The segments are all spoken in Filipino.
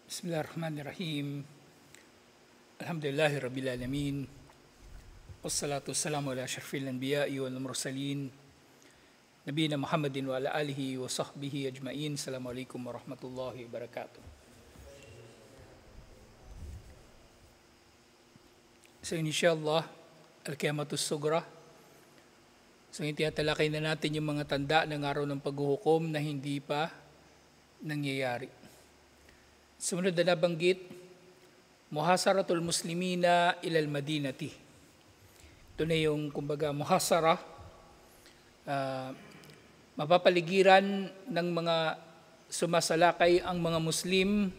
Bismillahirrahmanirrahim. Alhamdulillahi Rabbil Alamin. Wassalatu wassalamu ala asyrafil anbiya'i wal mursalin. Nabiyina Muhammadin wa ala alihi wa sahbihi ajma'in. Assalamualaikum warahmatullahi wabarakatuh. So insyaAllah, Al-Qiyamatus Sugra. So tinatalakay na natin yung mga tanda ng araw ng paghuhukom na hindi pa nangyayari. Sumunod na nabanggit, muhasaratul muslimina ilal madinati. Ito na yung kumbaga muhasara, mapapaligiran ng mga sumasalakay ang mga Muslim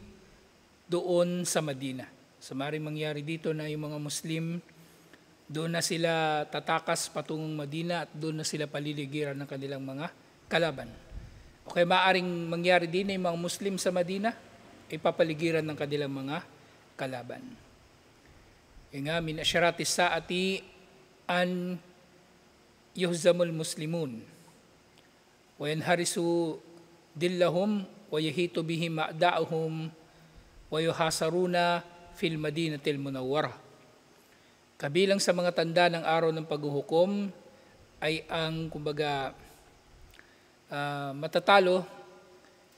doon sa Madina. So maaaring mangyari dito na yung mga Muslim, doon na sila tatakas patungong Madina at doon na sila paliligiran ng kanilang mga kalaban. Okay, maaaring mangyari din na yung mga Muslim sa Madina, ipapaligiran ng kanilang mga kalaban. Nga, min asyarati saati an yuhzamul muslimun wa yanharisu dillahum wa yahitu bihim ma'da'uhum wa yuhasaruna fil madinatil munawwarah. Kabilang sa mga tanda ng araw ng paghuhukom ay ang kumbaga matatalo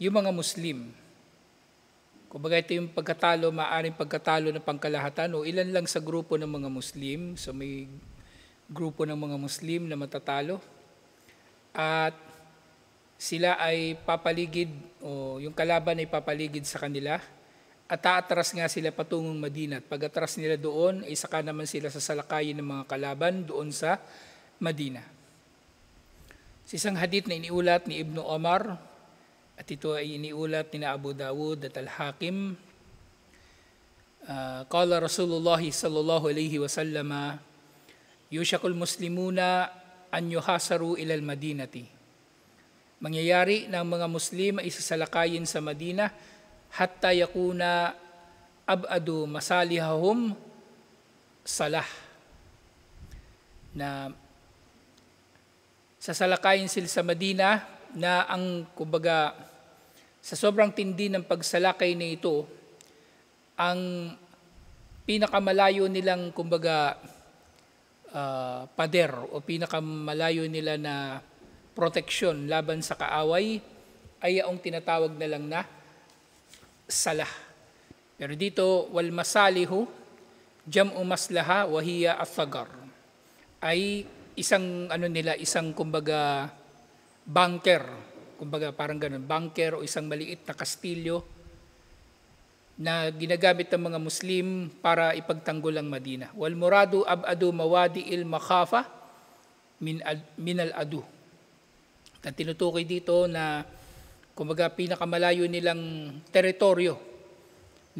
yung mga Muslim. Kumbaga ito yung pagkatalo, maaaring pagkatalo ng pangkalahatan o ilan lang sa grupo ng mga Muslim. So may grupo ng mga Muslim na matatalo. At sila ay papaligid o yung kalaban ay papaligid sa kanila. At aatras nga sila patungong Madina. At pag-atras nila doon, ay saka naman sila sasalakayin ng mga kalaban doon sa Madina. Sa isang hadith na iniulat ni Ibn Omar, at ito ay iniulat ni Abu Dawud at Al-Hakim. Qala Rasulullah sallallahu alaihi wasallam, yushakul muslimuna an yuhasaru ilal madinati. Mangyayari ng mga Muslim ay sasalakayin sa Madina hatta yakuna abadu masalihahum salah. Na sasalakayin sila sa Madina na ang kumbaga sa sobrang tindi ng pagsalakay na ito, ang pinakamalayo nilang kumbaga pader o pinakamalayo nila na proteksyon laban sa kaaway ay ang tinatawag na lang na salah. Pero dito, wal masalihu jam'u maslaha wa hiya athagar, ay isang isang kumbaga bunker, kumbaga parang ganun, bunker o isang maliit na kastilyo na ginagamit ng mga Muslim para ipagtanggol ang Madina. Wal muradu abadu mawadi'il makhafa min al-adu. At tinutukoy dito na kumbaga pinakamalayo nilang teritoryo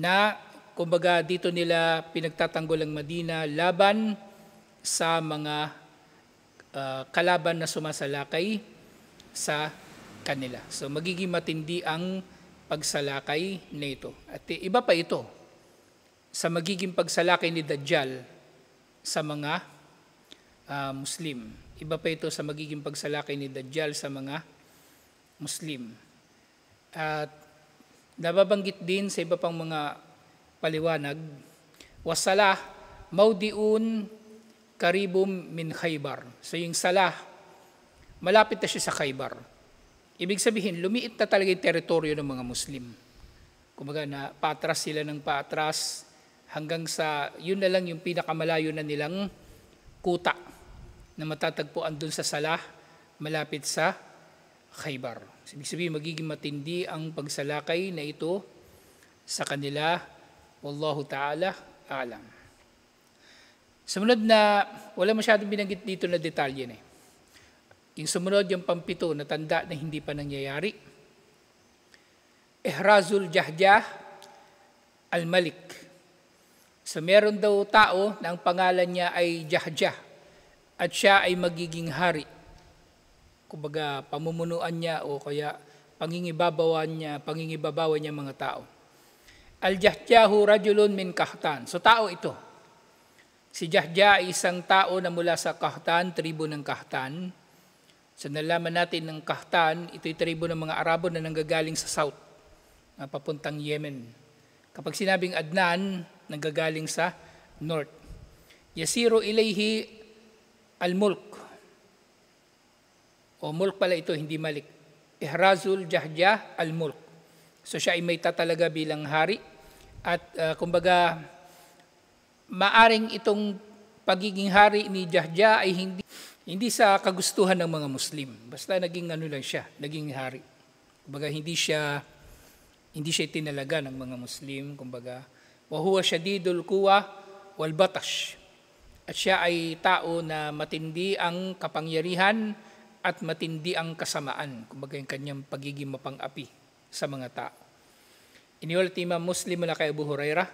na kumbaga dito nila pinagtatanggol ang Madina laban sa mga kalaban na sumasalakay sa kanila. So magiging matindi ang pagsalakay na ito. At iba pa ito sa magiging pagsalakay ni Dajjal sa mga Muslim. Iba pa ito sa magiging pagsalakay ni Dajjal sa mga Muslim. At nababanggit din sa iba pang mga paliwanag, wasalah maudiun karibum min Khaybar. So yung Salah, malapit na siya sa Khaybar. Ibig sabihin, lumiit na talaga yung teritoryo ng mga Muslim. Kumbaga na paatras sila ng paatras hanggang sa, yun na lang yung pinakamalayo na nilang kuta na matatagpuan dun sa Salah, malapit sa Khaybar. Ibig sabihin, magiging matindi ang pagsalakay na ito sa kanila. Wallahu ta'ala a'lam. Sumunod na, wala masyadong binanggit dito na detalye na Yung sumunod, yung pampito na tanda na hindi pa nangyayari. Ihrazul Jahjah al-Malik. So meron daw tao na ang pangalan niya ay Jahjah at siya ay magiging hari. Kumbaga pamumunuan niya o kaya pangingibabawan niya mga tao. Al-Jahjahu rajulun min Kahtan. So tao ito. Si Jahjah ay isang tao na mula sa Kahtan, tribo ng Kahtan. So nalaman natin ng Kahtan, ito'y tribo ng mga Arabo na nanggagaling sa south, papuntang Yemen. Kapag sinabing Adnan, nanggagaling sa north. Yasiru ilayhi al-mulk. O mulk pala ito, hindi malik. Ihrazul Jahjah al-mulk. So siya ay may tatalaga bilang hari. At kumbaga, maaring itong pagiging hari ni Jahjah ay hindi sa kagustuhan ng mga Muslim. Basta naging lang siya, naging hari. Kumbaga hindi siya tinalaga ng mga Muslim. Kumbaga, wa huwa shadidul quwa wal batash. At siya ay tao na matindi ang kapangyarihan at matindi ang kasamaan. Kumbaga yung kanyang pagiging mapang-api sa mga tao. Iniulat Imam Muslim mula kay Abu Hurairah,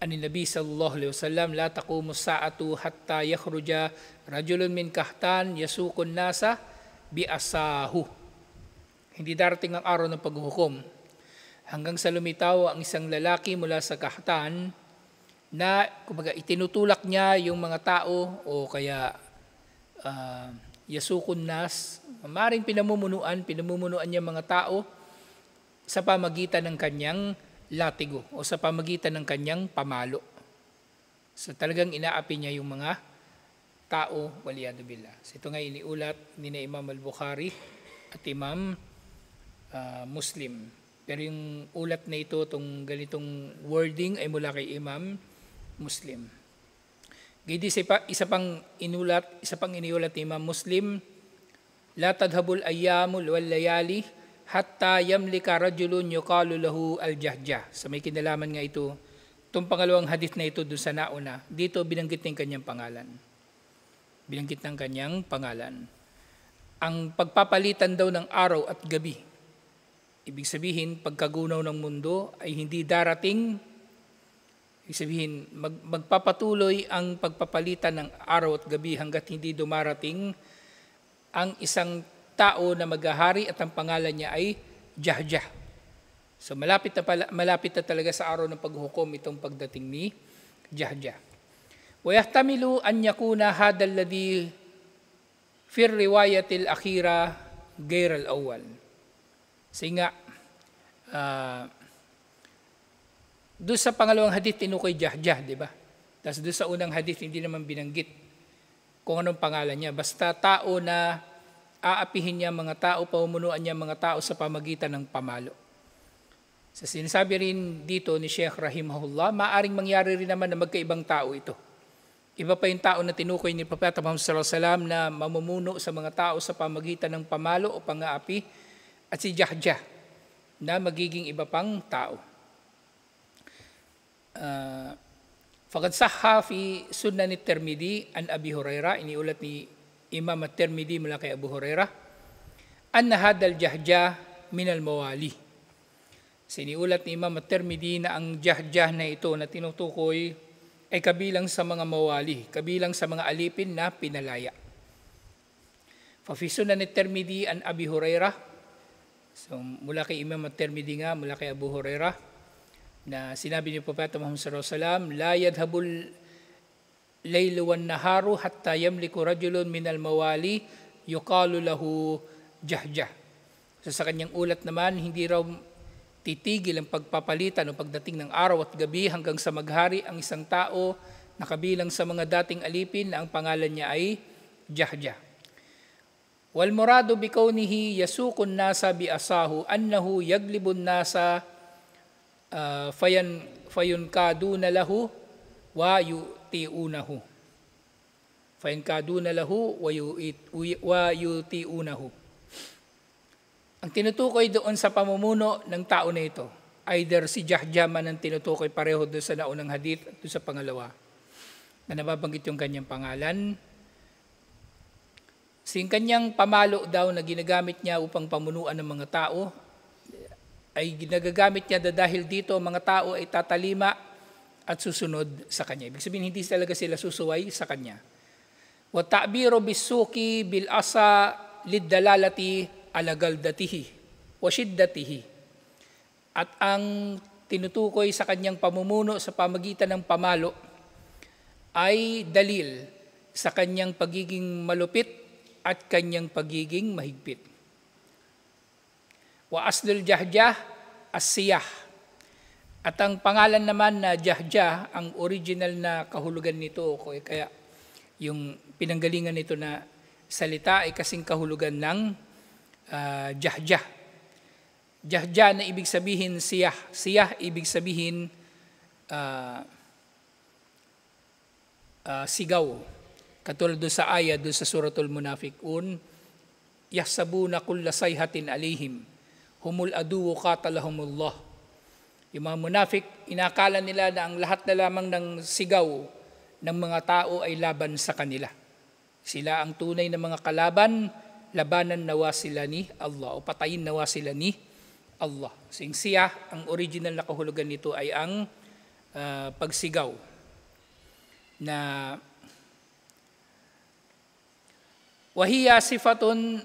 anin Nabi sallallahu alaihi wasallam, la taqumu sa'atu hatta yakhruja rajulun min kahtan yasukun nasa bi asahu. Hindi darating ang araw ng paghuhukom hanggang sa lumitaw ang isang lalaki mula sa kahtan na kumbaga itinutulak niya yung mga tao o kaya yasukun nas, maring pinamumunuan niya mga tao sa pamagitan ng kanyang latigo o sa pamagitan ng kanyang pamalo. So talagang inaapi niya yung mga tao, waliyadu billah. So ito nga iniulat ni na Imam al-Bukhari at Imam Muslim. Pero yung ulat na ito, itong ganitong wording ay mula kay Imam Muslim. Gidi isa pang iniulat ni Imam Muslim, la tadhabul ayyamul wal layali hatta yamlika rajulun yuqalu lahu al-Jahjah. So may kinalaman nga ito. Itong pangalawang hadith na ito doon sa nauna, dito binanggit ng kanyang pangalan. Binanggit ng kanyang pangalan. Ang pagpapalitan daw ng araw at gabi, ibig sabihin, pagkagunaw ng mundo ay hindi darating. Ibig sabihin, magpapatuloy ang pagpapalitan ng araw at gabi hanggat hindi dumarating ang isang tao na maghahari at ang pangalan niya ay Jahjah. So malapit na talaga sa araw ng paghukom itong pagdating ni Jahjah. Wa yahtamilu an yakuna hadha alladhi fi riwayatil akhira ghayr al-awwal. Singa doon sa pangalawang hadith tinukoy Jahjah, di ba? Tapos doon sa unang hadith hindi naman binanggit kung anong pangalan niya. Basta tao na aapihin niya mga tao, pamumunuan niya mga tao sa pamagitan ng pamalo. Sa sinasabi rin dito ni Sheikh Rahimahullah, maaring mangyari rin naman na magkaibang tao ito. Iba pa yung tao na tinukoy ni Propeta Muhammad sallallahu alaihi wasallam na mamumuno sa mga tao sa pamagitan ng pamalo o pang-aapi, at si Jahjah na magiging iba pang tao. Faqad sahha fi Sunan at-Tirmidhi an Abi Hurairah, iniulat ni Imam at-Tirmidhi mula kay Abu Hurairah, anna hadal Jahjah min al-mawali. Siniulat ni Imam at-Tirmidhi na ang Jahjah na ito na tinutukoy ay kabilang sa mga mawali, kabilang sa mga alipin na pinalaya. Fa fi Sunan at-Tirmidhi an Abi Hurairah, so mula kay Imam at-Tirmidhi nga, mula kay Abu Hurairah, na sinabi ni Propeta Muhammad sallallahu alaihi wasallam, la yadhabul laylu wan naharu hatta yamliku rajulun minal mawali yuqalu lahu Jahjah. So sa kanyang ulat naman, hindi raw titigil ang pagpapalitan o pagdating ng araw at gabi hanggang sa maghari ang isang tao na kabilang sa mga dating alipin na ang pangalan niya ay Jahjah. Wal muradu bi kaunihi yasukun nasa bi asahu annahu yaglibun nasa fayankaduna lahu wa yutiunahu. Fayankaduna lahu wa yutiunahu. Ang tinutukoy doon sa pamumuno ng tao na ito, either si Jahjah man ang tinutukoy pareho doon sa naunang hadith at doon sa pangalawa, na nababanggit yung kanyang pangalan. Yung kanyang pamalo daw na ginagamit niya upang pamunuan ng mga tao, ay ginagagamit niya dahil dito ang mga tao ay tatalima at susunod sa kanya. Ibig sabihin, hindi talaga sila susuway sa kanya. Wa ta'biru bisuki bil asa liddalalati ala galdatihi wa shiddatihi. At ang tinutukoy sa kanyang pamumuno sa pamagitan ng pamalo ay dalil sa kanyang pagiging malupit at kanyang pagiging mahigpit. Wa aslul Jahjah as-siyah. At ang pangalan naman na Jahjah, ang original na kahulugan nito, kaya yung pinanggalingan nito na salita ay kasing kahulugan ng Jahjah. Jahjah na ibig sabihin siyah. Siyah ibig sabihin sigaw. Katulad doon sa ayat, doon sa Suratul Munafiqun, yahsabuna kulla sayhatin alihim, humul aduwu qatalahumullah. Yung mga munafik, inakala nila na ang lahat na lamang ng sigaw ng mga tao ay laban sa kanila. Sila ang tunay na mga kalaban, labanan nawa sila ni Allah, o patayin nawa sila ni Allah. Sing siya, ang original na kahulugan nito ay ang pagsigaw na wahiya sifatun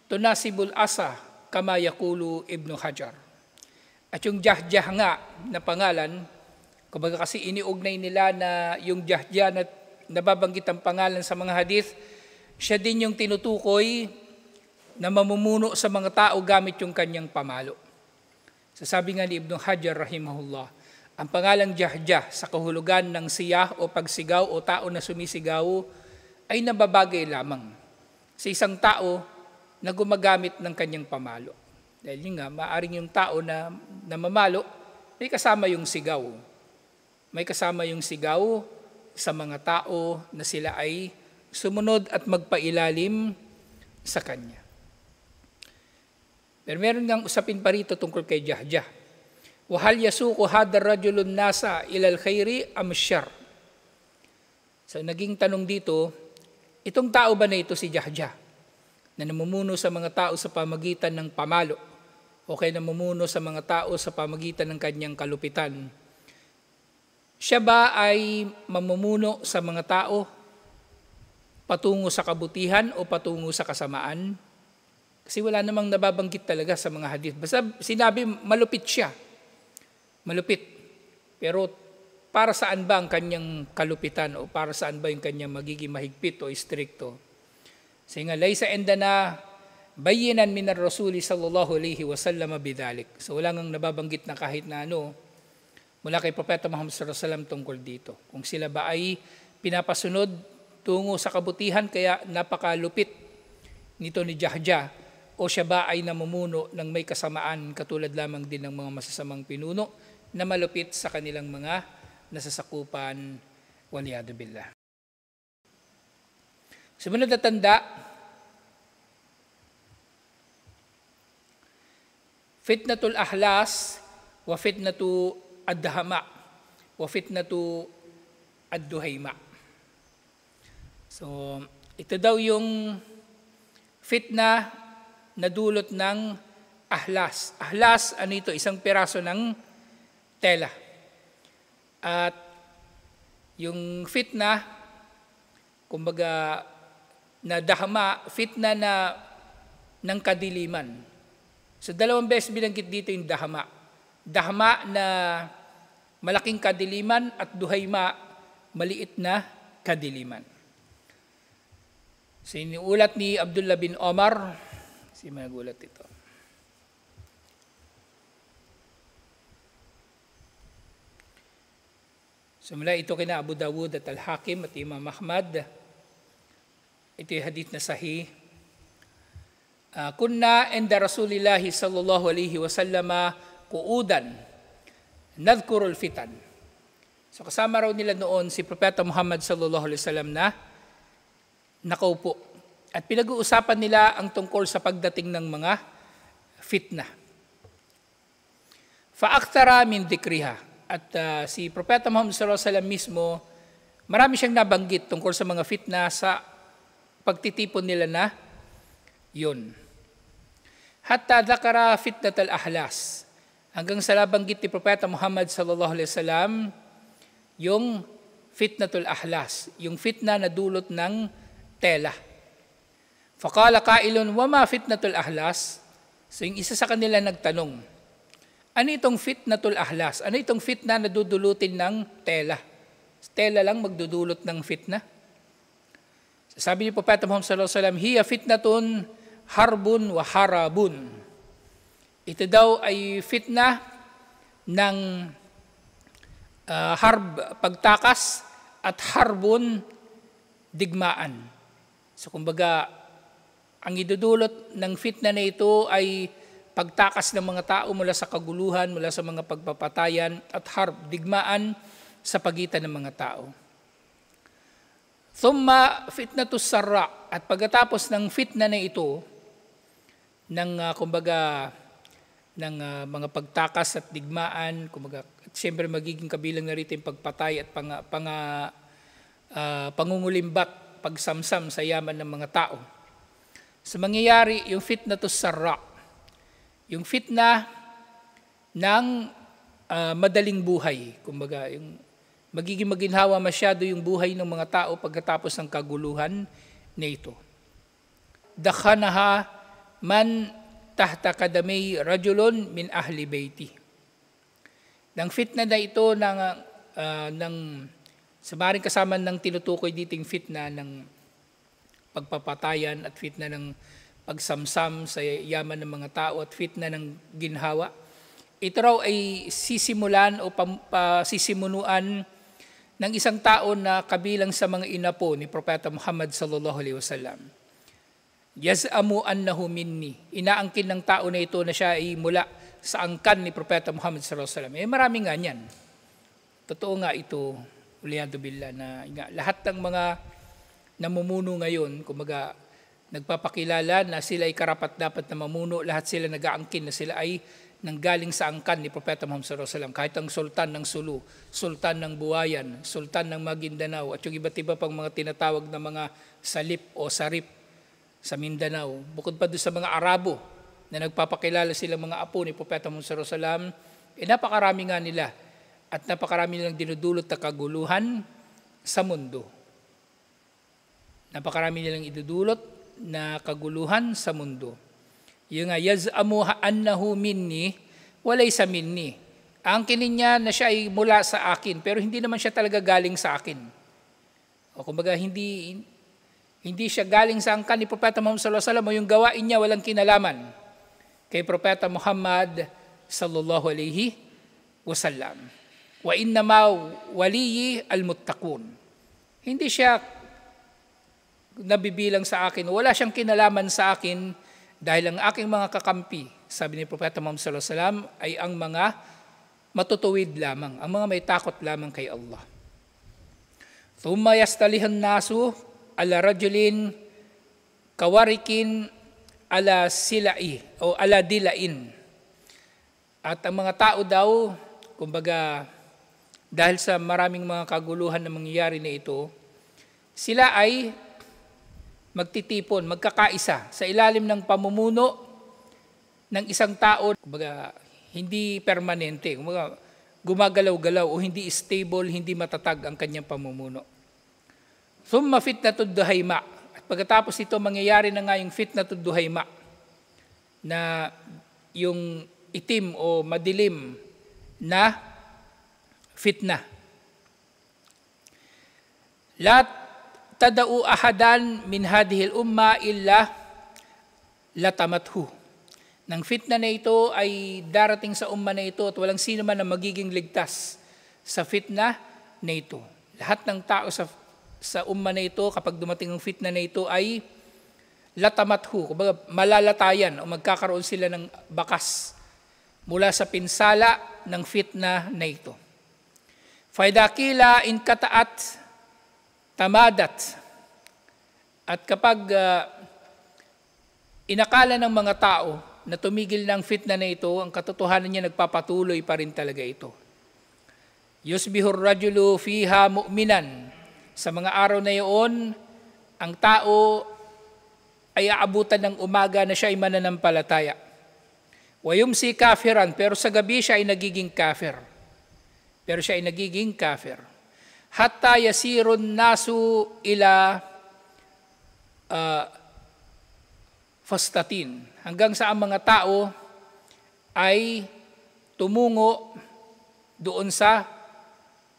tunasibul asa kama yakulu Ibn Hajar. At yung Jahjah nga na pangalan, kumbaga kasi iniugnay nila na yung Jahjah na nababanggit ang pangalan sa mga hadith, siya din yung tinutukoy na mamumuno sa mga tao gamit yung kanyang pamalo. Sasabi nga ni Ibn Hajar rahimahullah, ang pangalang Jahjah sa kahulugan ng siyah o pagsigaw o tao na sumisigaw ay nababagay lamang sa isang tao na gumagamit ng kanyang pamalo. Dahil yun nga, maaring yung tao na mamalo, may kasama yung sigaw. May kasama yung sigaw sa mga tao na sila ay sumunod at magpailalim sa kanya. Pero meron ngang usapin pa rito tungkol kay Jahjah. Wahal yasuko hadar rajulun nasa ilal khairi am syar. So naging tanong dito, itong tao ba na ito si Jahjah na namumuno sa mga tao sa pamagitan ng pamalo o kaya namumuno sa mga tao sa pamagitan ng kanyang kalupitan? Siya ba ay mamumuno sa mga tao patungo sa kabutihan o patungo sa kasamaan? Kasi wala namang nababanggit talaga sa mga hadith. Basta sinabi malupit siya. Malupit. Pero para saan ba ang kanyang kalupitan o para saan ba yung kanyang magiging mahigpit o istrikto? Kasi nga, laysa endana bayinan minar Rasuli sallallahu alaihi wasallam bidalik. So wala nang nababanggit na kahit na ano mula kay Propeta Muhammad sallallahu alaihi wasallam tungkol dito. Kung sila ba ay pinapasunod tungo sa kabutihan kaya napakalupit nito ni Jahjah o siya ba ay namumuno ng may kasamaan katulad lamang din ng mga masasamang pinuno na malupit sa kanilang mga nasasakupan, waliyadu billah. Sumunod na tanda, fitnatul ahlas wa fitnatu ad-dahama wa fitnatu ad-duhayma. So, ito daw yung fitna na dulot ng ahlas. Ahlas, ano ito? Isang piraso ng tela. At yung fitna, kumbaga, na dahama, fitna na ng kadiliman. So, 2 beses binanggit dito yung dahama. Dahama na malaking kadiliman at duhayma, maliit na kadiliman. So, iniulat ni Abdullah bin Omar, si magulat ito. So, mula ito kina Abu Dawud at Al-Hakim at Imam Ahmad. Ito yung hadith na sahih. Kunna inda Rasulillahi sallallahu alaihi wasallama kuudan nadhkurul fitan. So kasama raw nila noon si Propeta Muhammad sallallahu alaihi wasallam na nakaupo. At pinag-uusapan nila ang tungkol sa pagdating ng mga fitna. Fa'aktara min dhikriha. At si Propeta Muhammad sallallahu alaihi wasallam mismo, marami siyang nabanggit tungkol sa mga fitna sa pagtitipon nila na yun. Hatta dhakara fitnat al-ahlas. Hanggang sa nabanggit ni Propeta Muhammad sallallahu alaihi wasallam yung fitnatul ahlas, yung fitna na dulot ng tela. Faqala qailun, wa ma fitnatul ahlas? So yung isa sa kanila nagtanong, ano itong fitnatul ahlas? Ano itong fitna na dudulutin ng tela? Tela lang magdudulot ng fitna? Sabi ni Propeta Muhammad sallallahu alaihi wasallam, hiya fitnatun harbun wa harabun. Ito daw ay fitna ng pagtakas at harbon, digmaan. So kumbaga, ang idudulot ng fitna na ito ay pagtakas ng mga tao mula sa kaguluhan, mula sa mga pagpapatayan at digmaan sa pagitan ng mga tao. Thumma fitnatus sarra, at pagkatapos ng fitna na ito, ng mga pagtakas at digmaan, kumbaga, at siyempre magiging kabilang na rito yung pagpatay at pangungulimbat, pagsamsam sa yaman ng mga tao. So mangyayari yung fitnatus sarra, yung fitna ng madaling buhay, kumbaga yung magiging maginhawa masyado yung buhay ng mga tao pagkatapos ng kaguluhan na ito. Dakhanaha man tahta kadamay rajulun min ahli bayti. Nang fitna na ito sa maring kasama ng tinutukoy diting fitna ng pagpapatayan at fitna ng pagsamsam sa yaman ng mga tao at fitna ng ginhawa, ito raw ay sisimulan o sisimunuan ng isang tao na kabilang sa mga inapo ni Propeta Muhammad sallallahu alaihi wasallam. Yaz'amu annahu minni. Inaangkin ng tao na ito na siya ay mula sa angkan ni Propeta Muhammad sallallahu alaihi wasallam. Marami nga niyan. Totoo nga ito, uliyadu billah, na lahat ng mga namumuno ngayon, kumbaga nagpapakilala na sila ay karapat-dapat na mamuno, lahat sila nag-aangkin na sila ay nanggaling sa angkan ni Propeta Muhammad sallallahu alaihi wasallam. Kahit ang sultan ng Sulu, sultan ng Buwayan, sultan ng Maguindanao, at yung iba't iba pang mga tinatawag na mga salip o sarip sa Mindanao. Bukod pa doon sa mga Arabo na nagpapakilala silang mga apo ni Propeta Muhammad sallallahu alaihi wasallam, napakarami nga nila at napakarami nilang dinudulot na kaguluhan sa mundo. Napakarami nilang idudulot na kaguluhan sa mundo. Yung nga, yaz'amu annahu minni, walay sa minni. Angkinin niya na siya ay mula sa akin, pero hindi naman siya talaga galing sa akin. O kumbaga, hindi siya galing sa angkan ni Propeta Muhammad sallallahu alaihi wasallam, o yung gawain niya walang kinalaman kay Propeta Muhammad sallallahu alaihi wasallam. Wa innama waliyi almuttaqun. Hindi siya nabibilang sa akin, wala siyang kinalaman sa akin, dahil ang aking mga kakampi, sabi ni Propeta Muhammad sallallahu alaihi wasallam, ay ang mga matutuwid lamang, ang mga may takot lamang kay Allah. Thumma yastalihan nasu ala rajulin kawarikin ala silai o ala dilain. At ang mga tao daw, kumbaga, dahil sa maraming mga kaguluhan na mangyayari na ito, sila ay magtitipon, magkakaisa sa ilalim ng pamumuno ng isang tao, kumbaga, hindi permanente, kumbaga, gumagalaw-galaw o hindi stable, hindi matatag ang kanyang pamumuno. Thumma fitnatud duhayma. At pagkatapos ito, mangyayari na nga yung fitnatud duhayma, na yung itim o madilim na fitna. Lahat tada'u ahadan min hadihil umma illa latamathu. Nang fitna na ito ay darating sa umma na ito at walang sino man na magiging ligtas sa fitna na ito. Lahat ng tao sa umma na ito, kapag dumating ang fitna na ito, ay latamathu, kumbaga malalatayan o magkakaroon sila ng bakas mula sa pinsala ng fitna na ito. Faidakila in kataat tamadat. At kapag inakala ng mga tao na tumigil ng fitna na ito, ang katotohanan niya nagpapatuloy pa rin talaga ito. Yusbihur rajulu fiha mu'minan. Sa mga araw na iyon, ang tao ay aabutan ng umaga na siya ay mananampalataya. Wa yumsi kafiran, pero sa gabi siya ay nagiging kafir. Hatta yasirun nasu ila fastatin. Hanggang sa ang mga tao ay tumungo doon sa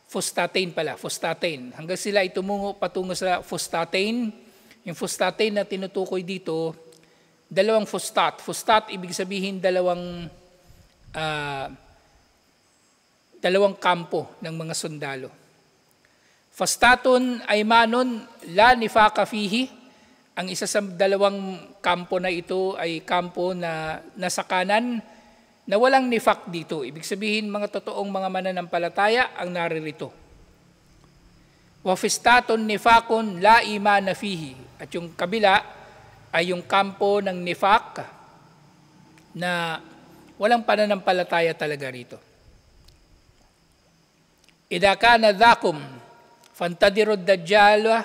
fustatin. Hanggang sila ay tumungo patungo sa fustatin. Yung fustatin na tinutukoy dito, dalawang fustat. Fustat, ibig sabihin dalawang dalawang kampo ng mga sundalo. Fastatun aymanun la nifaqa fihi. Ang isa sa dalawang kampo na ito ay kampo na nasa kanan na walang nifaq dito. Ibig sabihin, mga totoong mga mananampalataya ang naririto. Wafistatun nifaqun la imana fihi. At yung kabila ay yung kampo ng nifaq na walang pananampalataya talaga rito. Idha kana dhakum fantadirud dajjal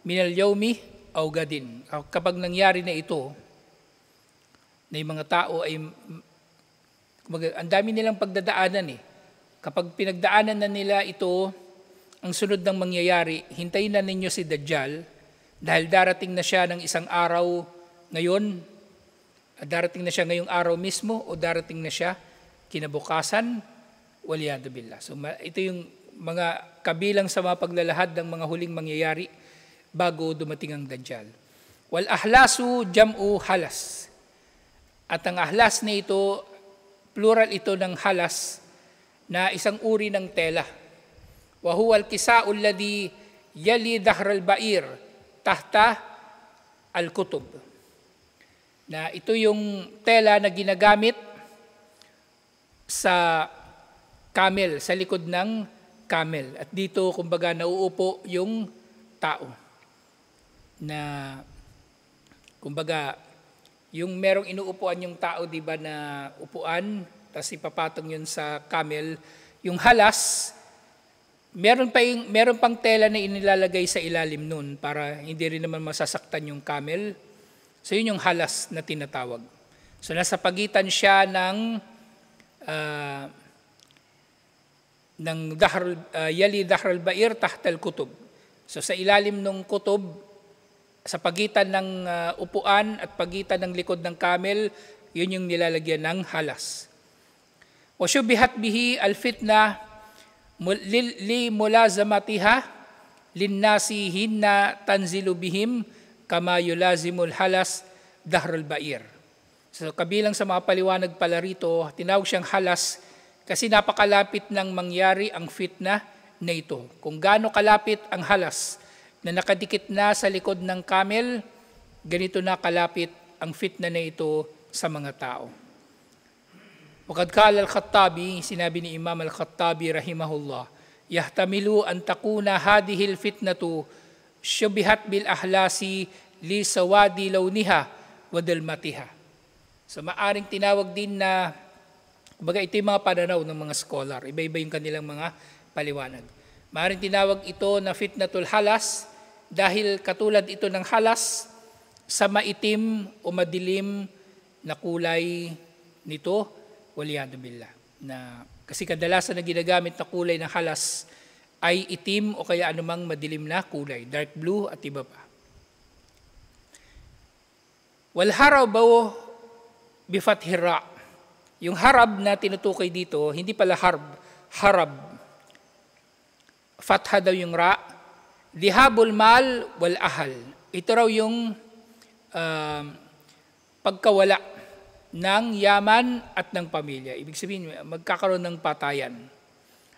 minal yawmi aw gadin. Kapag nangyari na ito, na yung mga tao ay ang dami nilang pagdadaanan eh. Kapag pinagdaanan na nila ito, ang sunod ng mangyayari, hintayin na ninyo si Dajjal dahil darating na siya ng isang araw ngayon, darating na siya ngayong araw mismo o darating na siya kinabukasan, waliyadu billah. So ito yung mga kabilang sa mga paglalahad ng mga huling mangyayari bago dumating ang Dajjal. Wal ahlasu jam'u halas. At ang ahlas na ito, plural ito ng halas na isang uri ng tela. Wa huwa al-kisa'u alladhi yali dahr al-ba'ir tahta al-kutub. Na ito yung tela na ginagamit sa camel, sa likod ng camel. At dito, kumbaga, nauupo yung tao. Na, kumbaga, yung merong inuupuan yung tao, di ba, na upuan, tapos ipapatong yun sa camel. Yung halas, meron pang tela na inilalagay sa ilalim nun para hindi rin naman masasaktan yung camel. So yun yung halas na tinatawag. So nasa pagitan siya ng yali dahr al-ba'ir tahta al-kutub. So sa ilalim ng kutub, sa pagitan ng upuan at pagitan ng likod ng camel, yun yung nilalagyan ng halas. Wa syubihat bihi al-fitna li mulazamatiha linnasi hinna tanzilu bihim kama yulazimul halas dahrul ba'ir. So kabilang sa mga paliwanag pala rito, tinawag siyang halas kasi napakalapit ng mangyari ang fitna na ito. Kung gaano kalapit ang halas na nakadikit na sa likod ng camel, ganito na kalapit ang fitna na ito sa mga tao. Waqad qala al-Khattabi, sinabi ni Imam al-Khattabi rahimahullah, yahtamilu an takuna hadhihi al-fitnatu syubihat bil ahlasi li sawadi lawniha wa dalmatiha. So maaring tinawag din na, kumbaga ito yung mga pananaw ng mga scholar, iba-iba yung kanilang mga paliwanag. Maaring tinawag ito na fitnatul halas dahil katulad ito ng halas sa maitim o madilim na kulay nito, waliyadu billah. Na, kasi kadalasan na ginagamit na kulay ng halas ay itim o kaya anumang madilim na kulay, dark blue at iba pa. Wal harabaw bifathir ra. Yung harab na tinutukoy dito, hindi pala harab. Fatha daw yung ra. Dihabul mal wal ahal. Ito raw yung pagkawala ng yaman at ng pamilya. Ibig sabihin, magkakaroon ng patayan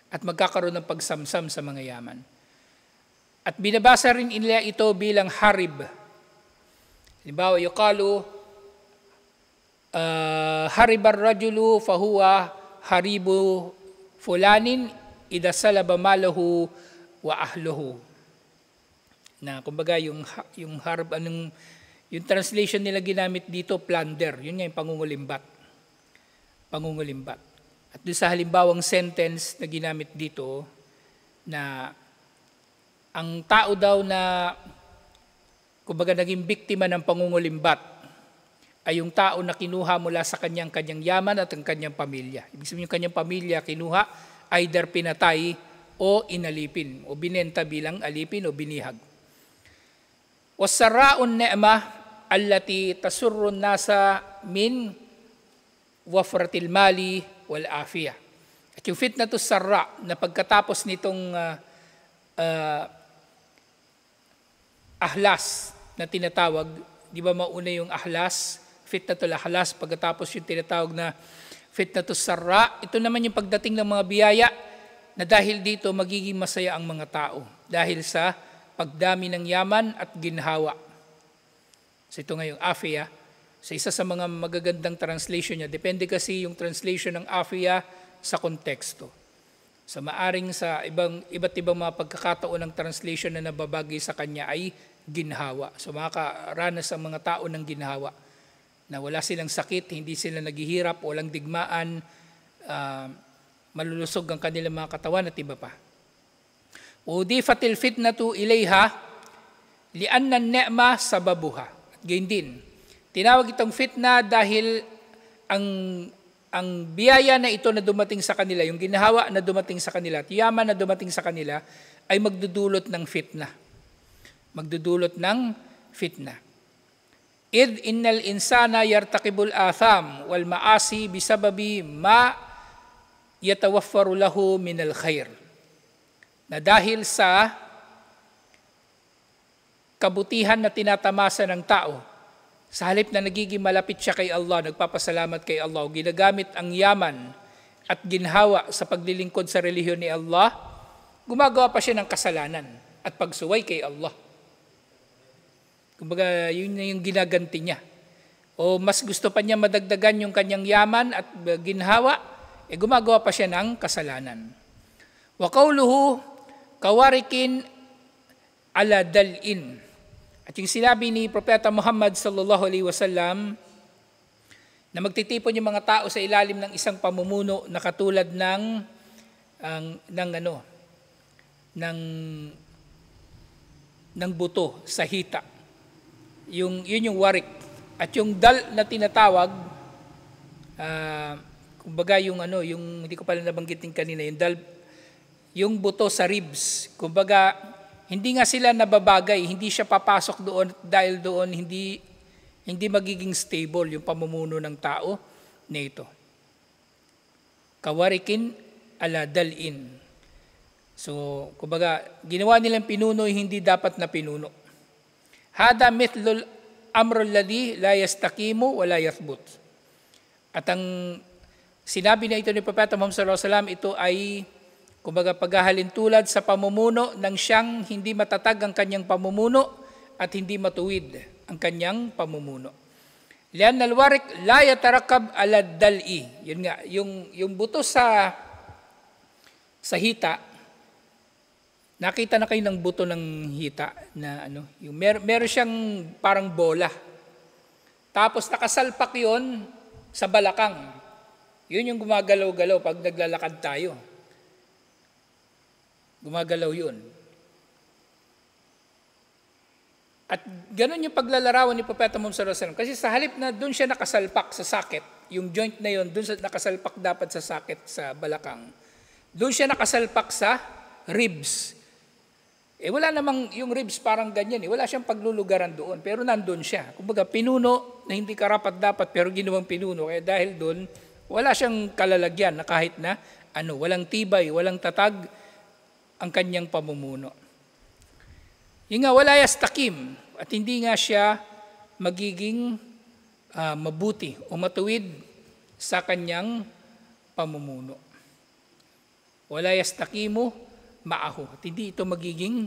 at magkakaroon ng pagsamsam sa mga yaman. At binabasa rin nila ito bilang harib. Halimbawa, yuqalu, haribar rajulu fahuwa haribu fulanin idha salaba malahu wa ahluhu. Na kumbaga yung harib, yung translation nila ginamit dito, plunder. Yun nga yung pangungulimbat. Pangungulimbat. At doon sa halimbawang sentence na ginamit dito, na ang tao daw na, kumbaga naging biktima ng pangungulimbat, ay yung tao na kinuha mula sa kanyang yaman at ang kanyang pamilya. Ibig sabihin yung kanyang pamilya kinuha, either pinatay o inalipin, o binenta bilang alipin o binihag. Wasarraun ni'mah allati tasurrun nasa min wafratil mali wal afiyah. At yung fitnatus sarra na pagkatapos nitong ahlas na tinatawag, di ba mauna yung ahlas, fitnatul ahlas, pagkatapos yung tinatawag na Fitnatus sarra, ito naman yung pagdating ng mga biyaya na dahil dito magiging masaya ang mga tao dahil sa pagdami ng yaman at ginhawa. So ito ngayong afia, sa isa sa mga magagandang translation niya, depende kasi yung translation ng afia sa konteksto. So maaring sa iba't ibang mga pagkakataon ng translation na nababagay sa kanya ay ginhawa. So makakaranas ang mga tao ng ginhawa na wala silang sakit, hindi sila naghihirap, walang digmaan, malulusog ang kanilang mga katawan at iba pa. Udifatil fitnatu ilayha lianna ni'ma sababuha. At gayon din, tinawag itong fitna dahil ang biyaya na ito na dumating sa kanila, yung ginhawa na dumating sa kanila, at yaman na dumating sa kanila, ay magdudulot ng fitna. Magdudulot ng fitna. Id innal insana yartaqibul atham wal maasi bisababi ma yatawaffaru lahu minal khair. Na dahil sa kabutihan na tinatamasa ng tao, sa halip na nagiging malapit siya kay Allah, nagpapasalamat kay Allah, ginagamit ang yaman at ginhawa sa paglilingkod sa relihiyon ni Allah, gumagawa pa siya ng kasalanan at pagsuway kay Allah. Kumbaga, yun na yung ginaganti niya. O mas gusto pa niya madagdagan yung kanyang yaman at ginhawa, gumagawa pa siya ng kasalanan. Wa qawluhu kawarikin ala dal'in. At yung sinabi ni Propeta Muhammad sallallahu alaihi wasallam na magtitipon yung mga tao sa ilalim ng isang pamumuno na katulad ng buto sa hita. Yun yung warik. At yung dal na tinatawag, kumbaga yung hindi ko pala nabanggitin kanina, yung dal, yung buto sa ribs. Kumbaga, hindi nga sila nababagay, hindi siya papasok doon dahil doon hindi magiging stable yung pamumuno ng tao na ito. Kawarikin ala dal'in. So, kumbaga, ginawa nilang pinuno yung hindi dapat na pinuno. Hada mithlul amrul ladhi la yastaqimu wa la yathbut. At ang sinabi na ito ni Propeta Muhammad sallallahu alaihi wasallam, ito ay kumbaga paghahalin tulad sa pamumuno ng siyang hindi matatag ang kanyang pamumuno at hindi matuwid ang kanyang pamumuno. Lian al-warik la yatarakab ala dal'i. Yun nga, yung buto sa hita. Nakita na kayo ng buto ng hita na yung meron siyang parang bola. Tapos nakasalpak 'yon sa balakang. 'Yun yung gumagalaw-galaw pag naglalakad tayo. Gumagalaw 'yun. At ganun yung paglalarawan ni Propeta Muhammad sallallahu alaihi wasallam. Kasi sa halip na doon siya nakasalpak sa sakit, yung joint na 'yon, doon nakasalpak dapat sa sakit sa balakang. Doon siya nakasalpak sa ribs. Wala namang yung ribs parang ganyan. Wala siyang paglulugaran doon. Pero nandun siya. Kumbaga, pinuno na hindi karapat-dapat pero ginawang pinuno. Kaya dahil doon, wala siyang kalalagyan na kahit na walang tibay, walang tatag ang kanyang pamumuno. Yung nga, wala yastakim. At hindi nga siya magiging mabuti o matuwid sa kanyang pamumuno. Wala yastakimu maahu. At hindi ito magiging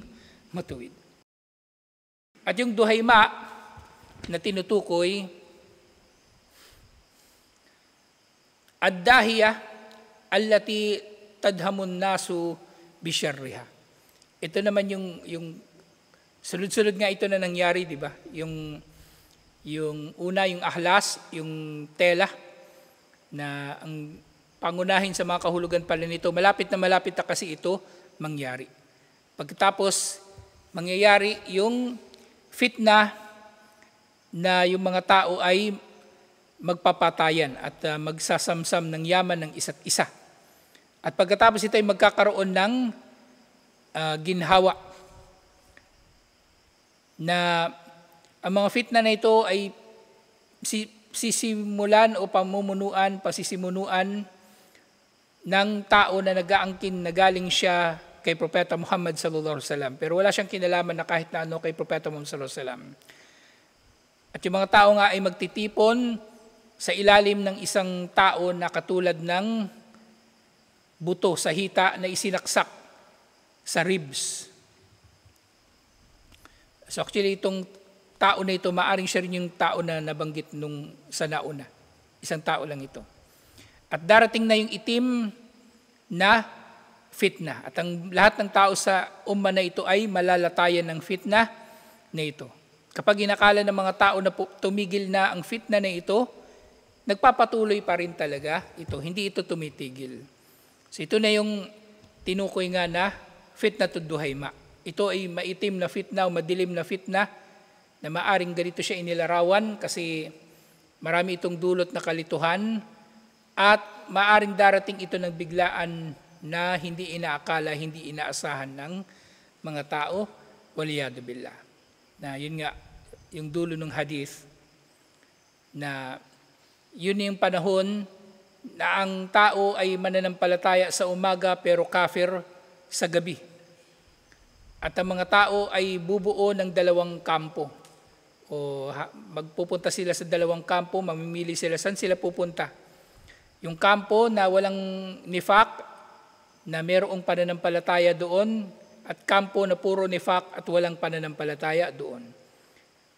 matuwid. At yung duhayma na tinutukoy, ad-dahiya allati tadhamun nasu bisyarriha. Ito naman yung sunod-sunod nga ito na nangyari, di ba? Yung una, yung ahlas, yung tela, na ang pangunahin sa mga kahulugan pala nito, malapit na kasi ito mangyari. Pagkatapos, mangyayari yung fitna na yung mga tao ay magpapatayan at magsasamsam ng yaman ng isa't isa. At pagkatapos ito ay magkakaroon ng ginhawa na ang mga fitna na ito ay sisimulan o pasisimunuan ng tao na nag-aangkin na galing siya kay Propeta Muhammad sallallahu alaihi wasallam. Pero wala siyang kinalaman na kahit na kay Propeta Muhammad sallallahu alaihi wasallam. At yung mga tao nga ay magtitipon sa ilalim ng isang tao na katulad ng buto sa hita na isinaksak sa ribs. So actually itong tao na ito, maaring siya rin yung tao na nabanggit nung sa nauna. Isang tao lang ito. At darating na yung itim na fitna. At ang lahat ng tao sa umma na ito ay malalatayan ng fitna na ito. Kapag inakala ng mga tao na tumigil na ang fitna na ito, nagpapatuloy pa rin talaga ito. Hindi ito tumitigil. So ito na yung tinukoy nga na fitna to duhayma. Ito ay maitim na fitna o madilim na fitna na maaring ganito siya inilarawan kasi marami itong dulot na kalituhan at maaring darating ito ng biglaan na hindi inaakala, hindi inaasahan ng mga tao, waliyadu billah. Na yun nga, yung dulo ng hadith, na yun yung panahon na ang tao ay mananampalataya sa umaga pero kafir sa gabi. At ang mga tao ay bubuo ng dalawang kampo. O magpupunta sila sa dalawang kampo, mamimili sila saan sila pupunta. Yung kampo na walang nifaq, na mayroong pananampalataya doon, at kampo na puro nifaq at walang pananampalataya doon.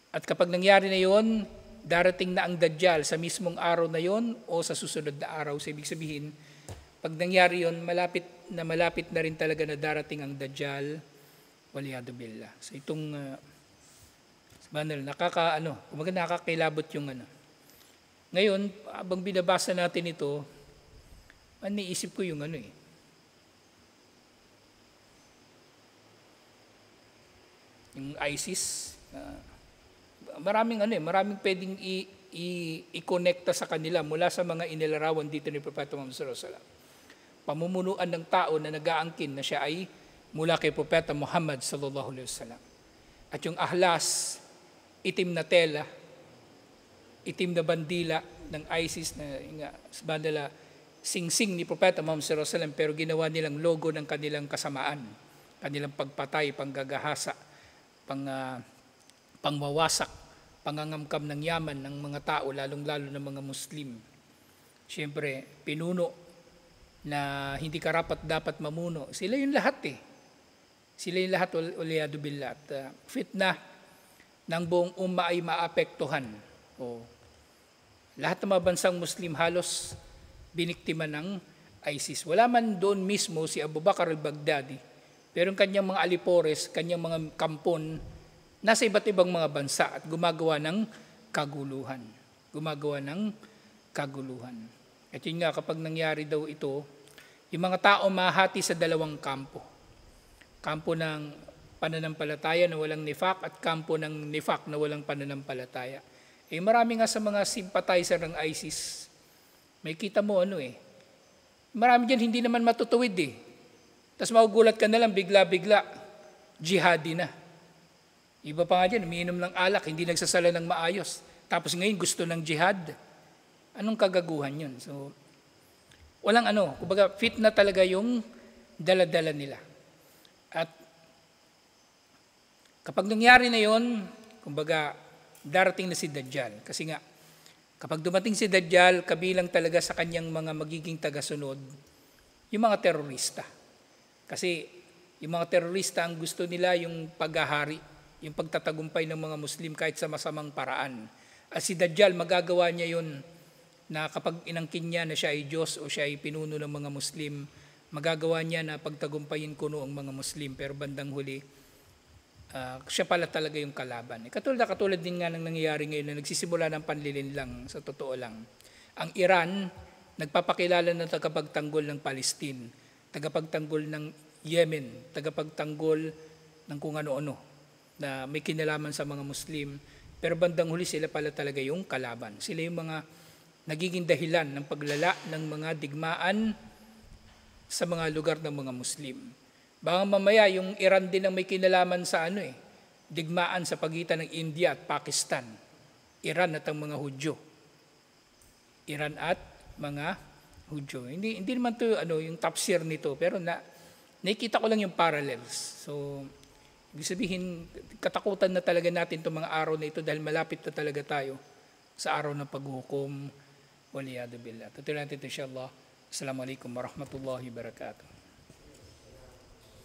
At kapag nangyari na yon, darating na ang Dajjal sa mismong araw na yon o sa susunod na araw. So, ibig sabihin, pag nangyari yon, malapit na rin talaga na darating ang Dajjal, waliyadu billah. So itong nakakailabot yung ano. Ngayon, habang binabasa natin ito, iniisip ko yung yung ISIS. Maraming pwedeng i-connecta sa kanila mula sa mga inilarawan dito ni Propeta Muhammad sallallahu alaihi wasallam. Pamumunuan ng tao na nag-aangkin na siya ay mula kay Propeta Muhammad sallallahu alaihi wasallam. At yung ahlas, itim na tela, itim na bandila ng ISIS na bandala sing-sing ni Propeta Muhammad sallallahu alaihi wasallam, pero ginawa nilang logo ng kanilang kasamaan, kanilang pagpatay, panggagahasa, pangwawasak, pangangamkam ng yaman ng mga tao, lalong-lalo ng mga Muslim. Siyempre, pinuno na hindi karapat dapat mamuno. Sila yung lahat Sila yung lahat, waliyadu billah. At fitna ng buong umma ay maapektuhan. Lahat ng mga bansang Muslim halos biniktima ng ISIS. Wala man doon mismo si Abu Bakr al-Baghdadi, pero yung kanyang mga alipores, kanyang mga kampon, nasa iba't ibang mga bansa at gumagawa ng kaguluhan. At yun nga, kapag nangyari daw ito, yung mga tao mahati sa dalawang kampo. Kampo ng pananampalataya na walang nifaq at kampo ng nifaq na walang pananampalataya. Marami nga sa mga sympathizer ng ISIS, may kita mo marami dyan hindi naman matutuwid Tapos magugulat ka na lang, bigla-bigla, jihadi na. Iba pa nga dyan, umiinom ng alak, hindi nagsasala ng maayos. Tapos ngayon gusto ng jihad. Anong kagaguhan yun? So, walang kumbaga fit na talaga yung dala-dala nila. At kapag nangyari na yun, kumbaga darating na si Dajjal. Kasi nga, kapag dumating si Dajjal, kabilang talaga sa kanyang mga magiging tagasunod, yung mga terorista. Kasi yung mga terorista, ang gusto nila yung paghahari, yung pagtatagumpay ng mga Muslim kahit sa masamang paraan. At si Dajjal, magagawa niya yun na kapag inangkin niya na siya ay Diyos o siya ay pinuno ng mga Muslim, magagawa niya na pagtagumpayin kuno ang mga Muslim. Pero bandang huli, siya pala talaga yung kalaban. Katulad din nga ng nangyayari ngayon na nagsisimula ng panlilinlang sa totoo lang. Ang Iran, nagpapakilala ng tagapagtanggol ng Palestine, tagapagtanggol ng Yemen, tagapagtanggol ng kung ano-ano na may kinalaman sa mga Muslim. Pero bandang huli sila pala talaga yung kalaban. Sila yung mga nagiging dahilan ng paglala ng mga digmaan sa mga lugar ng mga Muslim. Baka mamaya yung Iran din ang may kinalaman sa digmaan sa pagitan ng India at Pakistan. Iran at ang mga Hudyo. Iran at mga Hudyo. Hindi naman to yung tafsir nito, pero nakikita ko lang yung parallels. So, ibig sabihin, katakutan na talaga natin itong mga araw na ito dahil malapit na talaga tayo sa araw ng paghukom Waliyadu billah. Tutuloy natin ito insyaAllah. Assalamualaikum warahmatullahi wabarakatuh.